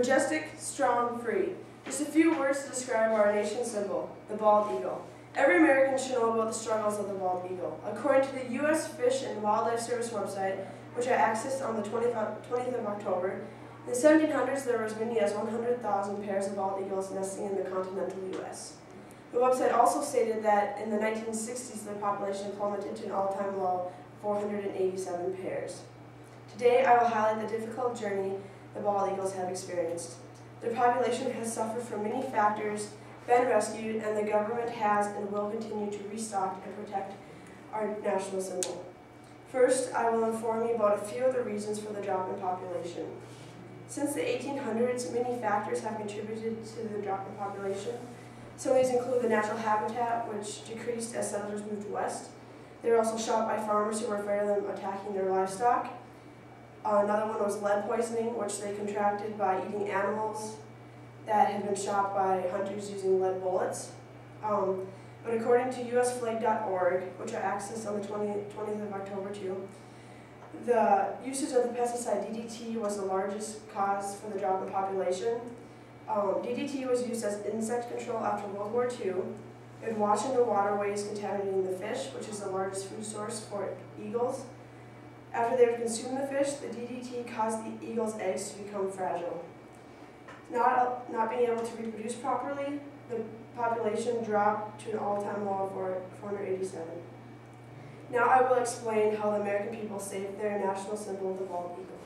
Majestic, strong, free. Just a few words to describe our nation's symbol, the bald eagle. Every American should know about the struggles of the bald eagle. According to the U.S. Fish and Wildlife Service website, which I accessed on the 20th of October, in the 1700s there were as many as 100,000 pairs of bald eagles nesting in the continental U.S. The website also stated that in the 1960s their population plummeted to an all-time low, 487 pairs. Today I will highlight the difficult journey the bald eagles have experienced. Their population has suffered from many factors, been rescued, and the government has and will continue to restock and protect our national symbol. First, I will inform you about a few of the reasons for the drop in population. Since the 1800s, many factors have contributed to the drop in population. Some of these include the natural habitat, which decreased as settlers moved west. They were also shot by farmers who were afraid of them attacking their livestock. Another one was lead poisoning, which they contracted by eating animals that had been shot by hunters using lead bullets. But according to usflag.org, which I accessed on the 20th of October too, the usage of the pesticide DDT was the largest cause for the drop in population. DDT was used as insect control after World War II. It would wash into waterways, contaminating the fish, which is the largest food source for eagles. After they would consume the fish, the DDT caused the eagle's eggs to become fragile. Not being able to reproduce properly, the population dropped to an all-time low of 487. Now I will explain how the American people saved their national symbol, the bald eagle.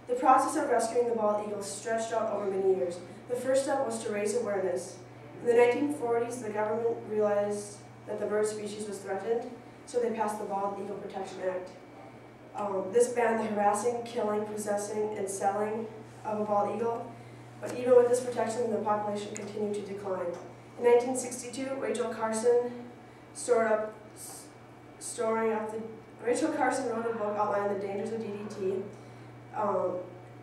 The process of rescuing the bald eagle stretched out over many years. The first step was to raise awareness. In the 1940s, the government realized that the bird species was threatened, so they passed the Bald Eagle Protection Act. This banned the harassing, killing, possessing, and selling of a bald eagle, but even with this protection, the population continued to decline. In 1962, Rachel Carson wrote a book outlining the dangers of DDT.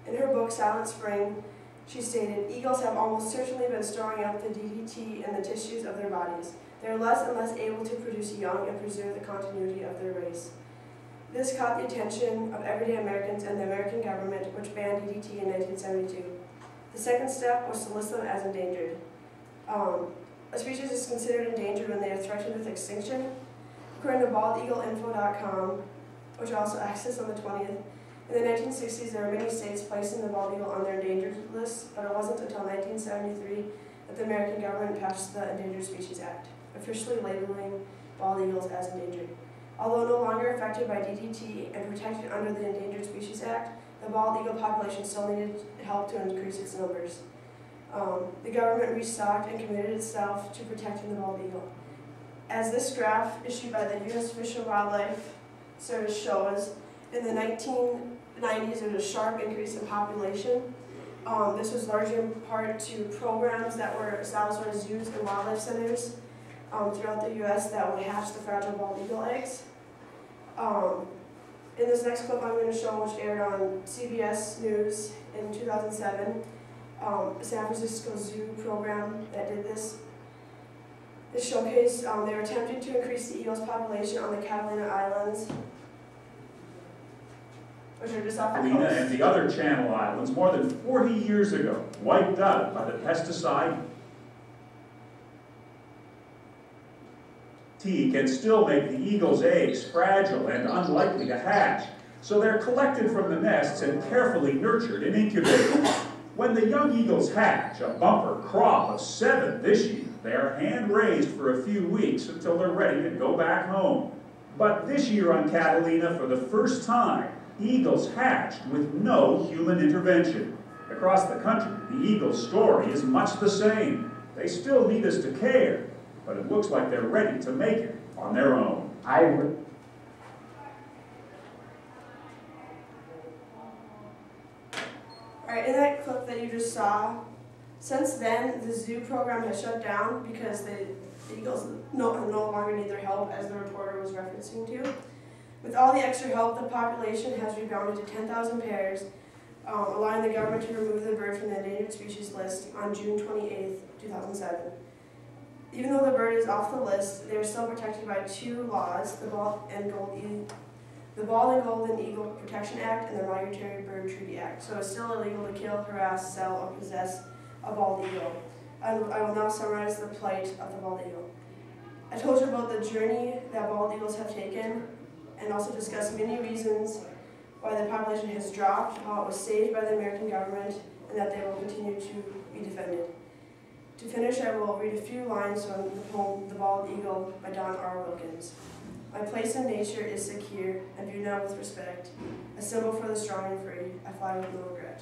In her book, Silent Spring, she stated, "Eagles have almost certainly been storing up the DDT in the tissues of their bodies. They are less and less able to produce young and preserve the continuity of their race." This caught the attention of everyday Americans and the American government, which banned DDT in 1972. The second step was to list them as endangered. A species is considered endangered when they are threatened with extinction. According to baldeagleinfo.com, which I also accessed on the 20th, in the 1960s there were many states placing the bald eagle on their endangered list, but it wasn't until 1973 that the American government passed the Endangered Species Act, officially labeling bald eagles as endangered. Although no longer affected by DDT and protected under the Endangered Species Act, the bald eagle population still needed help to increase its numbers. The government restocked and committed itself to protecting the bald eagle. As this graph issued by the U.S. Fish and Wildlife Service shows, in the 1990s there was a sharp increase in population. This was largely in part to programs that were established by zoos and wildlife centers throughout the U.S. that would hatch the fragile bald eagle eggs. In this next clip I'm going to show, which aired on CBS News in 2007, the San Francisco Zoo program that did this. This showcased they were attempting to increase the eagle's population on the Catalina Islands, which are just off the coast. And the other Channel Islands, more than 40 years ago, wiped out by the pesticide DDT can still make the eagle's eggs fragile and unlikely to hatch, so they're collected from the nests and carefully nurtured and incubated. When the young eagles hatch, a bumper crop of 7 this year, they are hand-raised for a few weeks until they're ready to go back home. But this year on Catalina, for the first time, eagles hatched with no human intervention. Across the country, the eagle's story is much the same. They still need us to care, but it looks like they're ready to make it on their own. Alright, in that clip that you just saw, since then the zoo program has shut down because the eagles no longer need their help, as the reporter was referencing to. With all the extra help, the population has rebounded to 10,000 pairs, allowing the government to remove the bird from the endangered species list on June 28, 2007. Even though the bird is off the list, they are still protected by 2 laws, the the Bald and Golden Eagle Protection Act, and the Migratory Bird Treaty Act. So it's still illegal to kill, harass, sell, or possess a bald eagle. I will now summarize the plight of the bald eagle. I told you about the journey that bald eagles have taken, and also discussed many reasons why the population has dropped, how it was saved by the American government, and that they will continue to be defended. To finish, I will read a few lines from the poem The Bald Eagle by Don R. Wilkins. My place in nature is secure and viewed now with respect, a symbol for the strong and free. I fly with no regret.